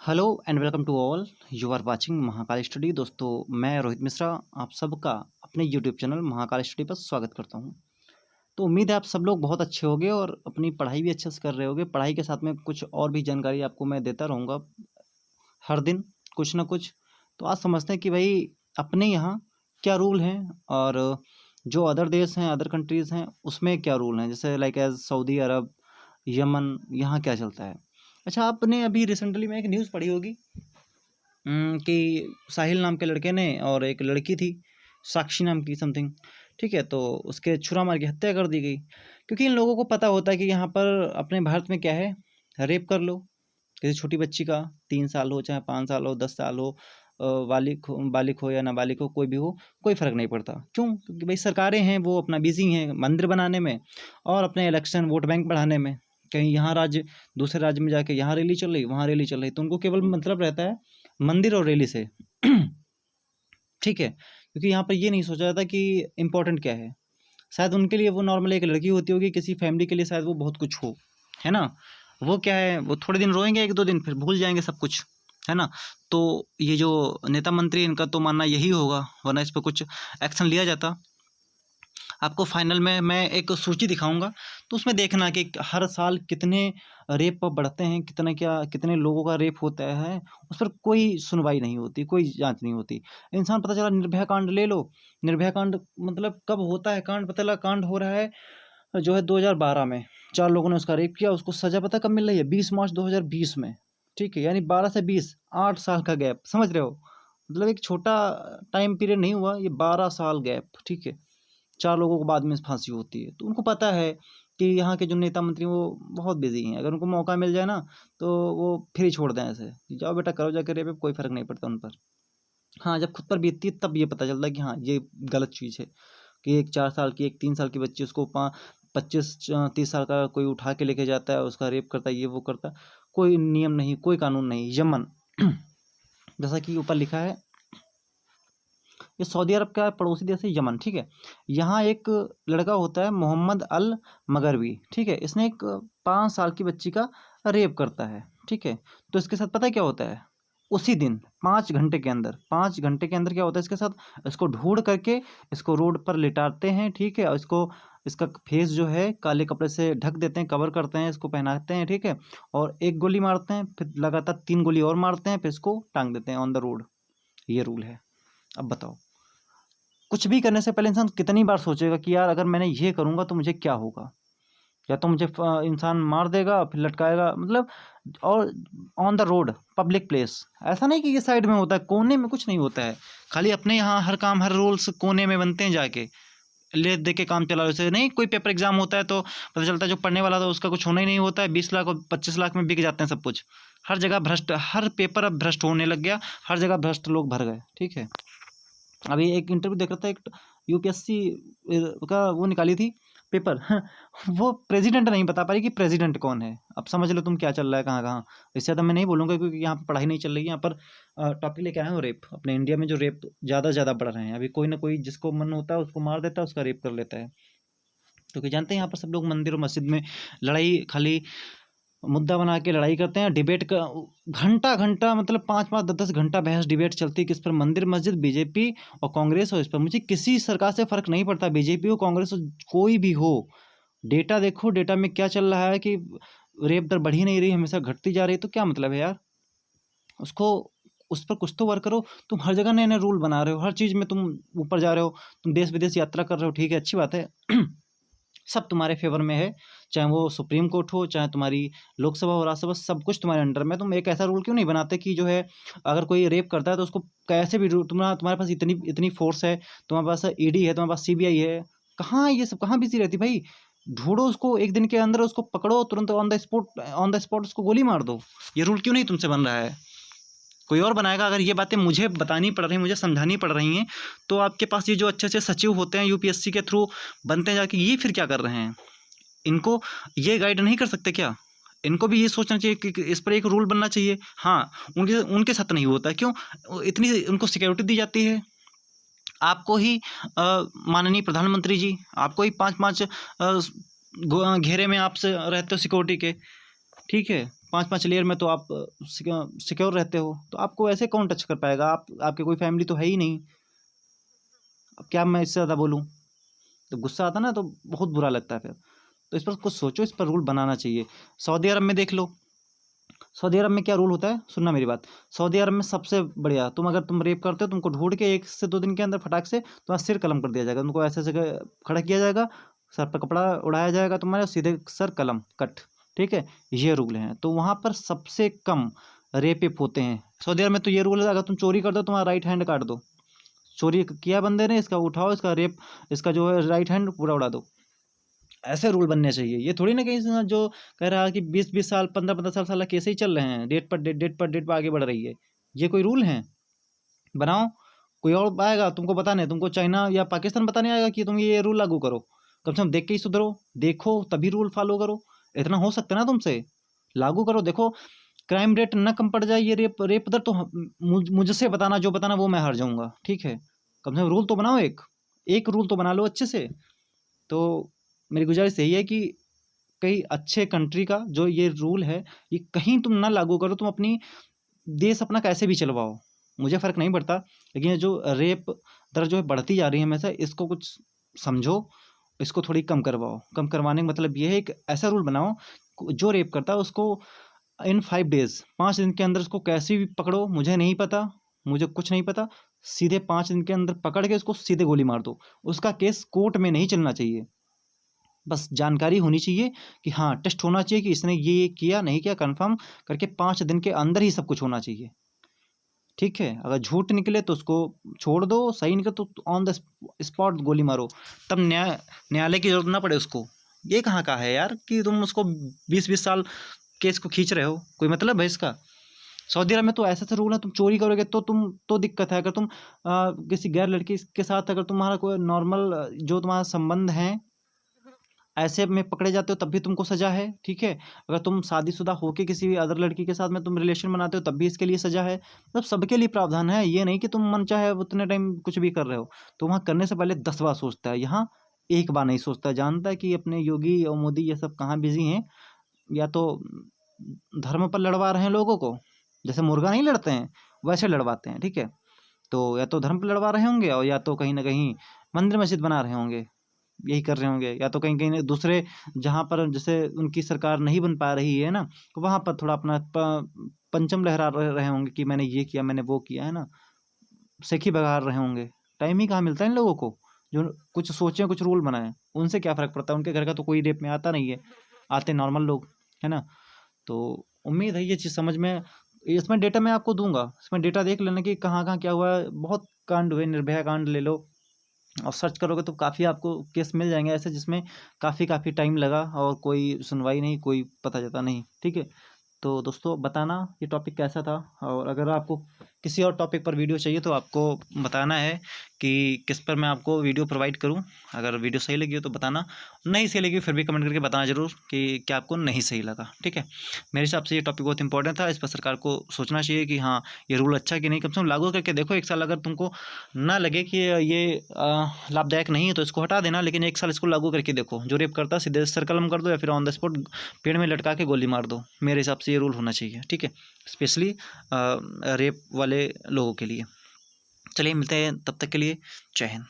Hello and welcome to all. You are watching Mahakal study. दोस्तों, मैं रोहित मिश्रा आप सबका अपने यूट्यूब चैनल महाकाल स्टडी पर स्वागत करता हूं। तो उम्मीद है आप सब लोग बहुत अच्छे होंगे और अपनी पढ़ाई भी अच्छे से कर रहे होंगे। पढ़ाई के साथ में कुछ और भी जानकारी आपको मैं देता रहूँगा हर दिन कुछ ना कुछ। तो आज समझते हैं कि भाई अपने यहाँ क्या रूल हैं और जो अदर देश हैं, अदर कंट्रीज़ हैं, उसमें क्या रूल हैं। जैसे लाइक एज सऊदी अरब, यमन, यहाँ क्या चलता है। अच्छा, आपने अभी रिसेंटली में एक न्यूज़ पढ़ी होगी कि साहिल नाम के लड़के ने और एक लड़की थी साक्षी नाम की समथिंग, ठीक है, तो उसके छुरा मार के हत्या कर दी गई। क्योंकि इन लोगों को पता होता है कि यहाँ पर अपने भारत में क्या है, रेप कर लो किसी छोटी बच्ची का, 3 साल हो चाहे 5 साल हो 10 साल हो, बालिक हो या नाबालिग हो, कोई भी हो, कोई फ़र्क नहीं पड़ता। क्यों? क्योंकि भाई सरकारें हैं वो अपना बिजी हैं मंदिर बनाने में और अपने इलेक्शन वोट बैंक बढ़ाने में। कहीं यहाँ राज्य दूसरे राज्य में जाके यहाँ रैली चल रही, वहाँ रैली चल रही, तो उनको केवल मतलब रहता है मंदिर और रैली से। ठीक है, क्योंकि यहाँ पर ये नहीं सोचा जाता कि इम्पोर्टेंट क्या है। शायद उनके लिए वो नॉर्मल एक लड़की होती होगी, किसी फैमिली के लिए शायद वो बहुत कुछ हो, है ना। वो क्या है, वो थोड़े दिन रोएंगे, 1-2 दिन, फिर भूल जाएंगे सब कुछ, है ना। तो ये जो नेता मंत्री, इनका तो मानना यही होगा, वरना इस पर कुछ एक्शन लिया जाता। आपको फाइनल में मैं एक सूची दिखाऊंगा, तो उसमें देखना कि हर साल कितने रेप बढ़ते हैं, कितने लोगों का रेप होता है। उस पर कोई सुनवाई नहीं होती, कोई जांच नहीं होती। इंसान, पता चला निर्भया कांड ले लो। निर्भया कांड मतलब कब होता है कांड, पता चला कांड हो रहा है जो है 2012 में। 4 लोगों ने उसका रेप किया, उसको सजा पता कब मिल रही है, 20 मार्च 2020 में। ठीक है, यानी 12 से 20, 8 साल का गैप, समझ रहे हो। मतलब एक छोटा टाइम पीरियड नहीं हुआ, ये 12 साल गैप। ठीक है, 4 लोगों को बाद में फांसी होती है। तो उनको पता है कि यहाँ के जो नेता मंत्री वो बहुत बिजी हैं, अगर उनको मौका मिल जाए ना तो वो फिर ही छोड़ दें ऐसे कि जाओ बेटा करो जाकर रेप, कोई फ़र्क नहीं पड़ता उन पर। हाँ, जब खुद पर बीतती है तब ये पता चलता है कि हाँ ये गलत चीज़ है कि एक 4 साल की, एक 3 साल की बच्ची, उसको 25-30 साल का कोई उठा के लेके जाता है, उसका रेप करता है, ये वो करता है। कोई नियम नहीं, कोई कानून नहीं। यमन जैसा कि ऊपर लिखा है, ये सऊदी अरब का पड़ोसी देश है यमन। ठीक है, यहाँ एक लड़का होता है मोहम्मद अल मगरबी। ठीक है, इसने एक 5 साल की बच्ची का रेप करता है। ठीक है, तो इसके साथ पता है क्या होता है, उसी दिन 5 घंटे के अंदर क्या होता है इसके साथ, इसको ढूंढ करके इसको रोड पर लिटाते हैं। ठीक है, और इसका फेस जो है काले कपड़े से ढक देते हैं, कवर करते हैं, इसको पहनाते हैं। ठीक है, और एक गोली मारते हैं, फिर लगातार 3 गोली और मारते हैं, फिर इसको टांग देते हैं ऑन द रोड। ये रूल है। अब बताओ, कुछ भी करने से पहले इंसान कितनी बार सोचेगा कि यार अगर मैंने ये करूँगा तो मुझे क्या होगा। या तो मुझे इंसान मार देगा, फिर लटकाएगा, मतलब। और on the road, public place, ऐसा नहीं कि ये साइड में होता है, कोने में कुछ नहीं होता है। खाली अपने यहाँ हर काम, हर रूल्स कोने में बनते हैं जाके, ले दे के काम चला। वैसे नहीं, कोई पेपर एग्जाम होता है तो पता चलता है जो पढ़ने वाला था उसका कुछ होना ही नहीं होता है, 20 लाख और 25 लाख में बिक जाते हैं सब कुछ। हर जगह भ्रष्ट, हर पेपर अब भ्रष्ट होने लग गया, हर जगह भ्रष्ट लोग भर गए। ठीक है, अभी एक इंटरव्यू देख रहा था, एक यूपीएससी का वो निकाली थी पेपर। वो प्रेसिडेंट नहीं बता पा रही कि प्रेसिडेंट कौन है। अब समझ लो तुम क्या चल रहा है, कहाँ कहाँ। इससे ज़्यादा मैं नहीं बोलूँगा क्योंकि यहाँ पर पढ़ाई नहीं चल रही है। यहाँ पर टॉपिक लेके आए हैं रेप। अपने इंडिया में जो रेप ज़्यादा बढ़ रहे हैं, अभी कोई ना कोई जिसको मन होता है उसको मार देता है, उसका रेप कर लेता है। क्योंकि जानते हैं यहाँ पर सब लोग मंदिर और मस्जिद में लड़ाई खाली मुद्दा बना के लड़ाई करते हैं। डिबेट का घंटा घंटा, मतलब 5-5, 10-10 घंटा बहस डिबेट चलती है किस पर, मंदिर मस्जिद, बीजेपी और कांग्रेस हो। इस पर मुझे किसी सरकार से फ़र्क नहीं पड़ता, बीजेपी हो, कांग्रेस हो, कोई भी हो। डेटा देखो, डेटा में क्या चल रहा है कि रेप दर बढ़ ही नहीं रही, हमेशा घटती जा रही है। तो क्या मतलब है यार, उसको उस पर कुछ तो वर्क करो। तुम हर जगह नए नए रूल बना रहे हो, हर चीज़ में तुम ऊपर जा रहे हो, तुम देश विदेश यात्रा कर रहे हो, ठीक है, अच्छी बात है। सब तुम्हारे फेवर में है, चाहे वो सुप्रीम कोर्ट हो, चाहे तुम्हारी लोकसभा हो, राज्यसभा, सब कुछ तुम्हारे अंडर में। तुम एक ऐसा रूल क्यों नहीं बनाते कि जो है अगर कोई रेप करता है तो उसको कैसे भी तुम्हारे पास इतनी इतनी फोर्स है, तुम्हारे पास ईडी है, तुम्हारे पास सीबीआई है, कहाँ ये सब कहाँ बिजी रहती भाई। ढूंढो उसको, एक दिन के अंदर उसको पकड़ो, तुरंत ऑन द स्पॉट उसको गोली मार दो। ये रूल क्यों नहीं तुमसे बन रहा है, कोई और बनाएगा। अगर ये बातें मुझे बतानी पड़ रही हैं, मुझे समझानी पड़ रही हैं, तो आपके पास ये जो अच्छे अच्छे सचिव होते हैं यूपीएससी के थ्रू बनते हैं जाके, ये फिर क्या कर रहे हैं। इनको ये गाइड नहीं कर सकते क्या। इनको भी ये सोचना चाहिए कि इस पर एक रूल बनना चाहिए। हाँ, उनके उनके साथ नहीं होता, क्यों, इतनी उनको सिक्योरिटी दी जाती है। आपको ही माननीय प्रधानमंत्री जी, आपको ही 5-5 घेरे में आपसे रहते हो सिक्योरिटी के। ठीक है, 5-5 लेयर में तो आप सिक्योर रहते हो, तो आपको ऐसे कौन टच कर पाएगा? आपके कोई फैमिली तो है ही नहीं। अब क्या मैं इससे ज़्यादा बोलूँ? तो गुस्सा आता है ना तो बहुत बुरा लगता है फिर। तो इस पर कुछ सोचो, इस पर रूल बनाना चाहिए। सऊदी अरब में देख लो, सऊदी अरब में क्या रूल होता है, सुनना मेरी बात। सऊदी अरब में सबसे बढ़िया, अगर तुम रेप करते हो, तुमको ढूंढ के 1 से 2 दिन के अंदर फटाक से तुम्हारा सिर कलम कर दिया जाएगा। तुमको ऐसे ऐसे खड़ा किया जाएगा, सर पर कपड़ा उड़ाया जाएगा तुम्हारे, सीधे सर कलम कट। ठीक है, ये रूल हैं। तो वहाँ पर सबसे कम रेप होते हैं। सऊदी अरब में तो ये रूल है, अगर तुम चोरी कर दो तुम्हारा राइट हैंड काट दो। चोरी किया बंदे ने, इसका उठाओ, इसका रेप, इसका जो है राइट हैंड पूरा उड़ा दो। ऐसे रूल बनने चाहिए। ये थोड़ी ना कहीं से जो कह रहा है कि 20-20 साल, 15-15 साल साला केस ही चल रहे हैं, डेट पर आगे बढ़ रही है। ये कोई रूल हैं? बनाओ। कोई और आएगा तुमको बताने, तुमको चाइना या पाकिस्तान बताने आएगा कि तुम ये रूल लागू करो। कम से कम देख के ही सुधरो, देखो तभी रूल फॉलो करो। इतना हो सकता है ना तुमसे, लागू करो। देखो क्राइम रेट न कम पड़ जाए, ये रेप दर तो मुझसे बताना, जो बताना वो मैं हार जाऊंगा। ठीक है, कम से कम रूल तो बनाओ, एक रूल तो बना लो अच्छे से। तो मेरी गुजारिश यही है कि कहीं अच्छे कंट्री का जो ये रूल है, ये कहीं तुम ना लागू करो। तुम अपनी देश अपना कैसे भी चलवाओ, मुझे फ़र्क नहीं पड़ता, लेकिन ये जो रेप दर जो है बढ़ती जा रही है हमेशा, इसको कुछ समझो, इसको थोड़ी कम करवाओ। कम करवाने का मतलब ये है, एक ऐसा रूल बनाओ, जो रेप करता है उसको इन 5 डेज़, 5 दिन के अंदर उसको कैसे भी पकड़ो, मुझे नहीं पता, मुझे कुछ नहीं पता, सीधे 5 दिन के अंदर पकड़ के उसको सीधे गोली मार दो। उसका केस कोर्ट में नहीं चलना चाहिए, बस जानकारी होनी चाहिए कि हाँ, टेस्ट होना चाहिए कि इसने ये किया, नहीं किया, कन्फर्म करके 5 दिन के अंदर ही सब कुछ होना चाहिए। ठीक है? अगर झूठ निकले तो उसको छोड़ दो, सही निकले तो ऑन द स्पॉट गोली मारो, तब न्यायालय की ज़रूरत ना पड़े उसको। ये कहाँ का है यार कि तुम उसको 20-20 साल केस को खींच रहे हो, कोई मतलब है इसका? सऊदी अरब में तो ऐसे-ऐसे रूल है, तुम चोरी करोगे तो दिक्कत है। अगर तुम किसी गैर लड़की के साथ अगर तुम्हारा कोई नॉर्मल जो तुम्हारा संबंध है, ऐसे में पकड़े जाते हो तब भी तुमको सज़ा है। ठीक है? अगर तुम शादीशुदा होके किसी अदर लड़की के साथ में तुम रिलेशन बनाते हो तब भी इसके लिए सज़ा है। मतलब सबके लिए प्रावधान है, ये नहीं कि तुम मनचाहे उतने टाइम कुछ भी कर रहे हो। तो वहाँ करने से पहले 10 बार सोचता है, यहाँ 1 बार नहीं सोचता। जानता है कि अपने योगी और मोदी ये सब कहाँ बिज़ी हैं, या तो धर्म पर लड़वा रहे हैं लोगों को, जैसे मुर्गा नहीं लड़ते हैं, वैसे लड़वाते हैं। ठीक है? तो या तो धर्म पे लड़वा रहे होंगे, और या तो कहीं न कहीं मंदिर मस्जिद बना रहे होंगे, यही कर रहे होंगे। या तो कहीं-कहीं दूसरे जहाँ पर जैसे उनकी सरकार नहीं बन पा रही है ना, तो वहाँ पर थोड़ा अपना परचम लहरा रहे होंगे कि मैंने ये किया, मैंने वो किया, है ना? सेखी बघार रहे होंगे। टाइम ही कहाँ मिलता है इन लोगों को, जो कुछ सोचें, कुछ रूल बनाएँ। उनसे क्या फ़र्क पड़ता है, उनके घर का तो कोई रेप में आता नहीं है, आते नॉर्मल लोग, है ना? तो उम्मीद है ये चीज़ समझ में, इसमें डेटा मैं आपको दूँगा, इसमें डेटा देख लेना कि कहाँ-कहाँ क्या हुआ है। बहुत कांड हुए, निर्भया कांड ले लो, और सर्च करोगे तो काफ़ी आपको केस मिल जाएँगे ऐसे, जिसमें काफ़ी टाइम लगा और कोई सुनवाई नहीं, कोई पता चला नहीं। ठीक है? तो दोस्तों बताना ये टॉपिक कैसा था, और अगर आपको किसी और टॉपिक पर वीडियो चाहिए तो आपको बताना है कि किस पर मैं आपको वीडियो प्रोवाइड करूं। अगर वीडियो सही लगी हो तो बताना, नहीं सही लगी फिर भी कमेंट करके बताना ज़रूर कि क्या आपको नहीं सही लगा। ठीक है, मेरे हिसाब से ये टॉपिक बहुत इंपॉर्टेंट था, इस पर सरकार को सोचना चाहिए कि हाँ, ये रूल अच्छा कि नहीं, कम से कम लागू करके देखो। 1 साल अगर तुमको ना लगे कि ये लाभदायक नहीं है तो इसको हटा देना, लेकिन 1 साल इसको लागू करके देखो। जो रेप करता है सीधे सर कलम कर दो, या फिर ऑन द स्पॉट पेड़ में लटका के गोली मार दो। मेरे हिसाब से ये रूल होना चाहिए। ठीक है, स्पेशली रेप वाले लोगों के लिए। चलिए मिलते हैं, तब तक के लिए जय हिंद।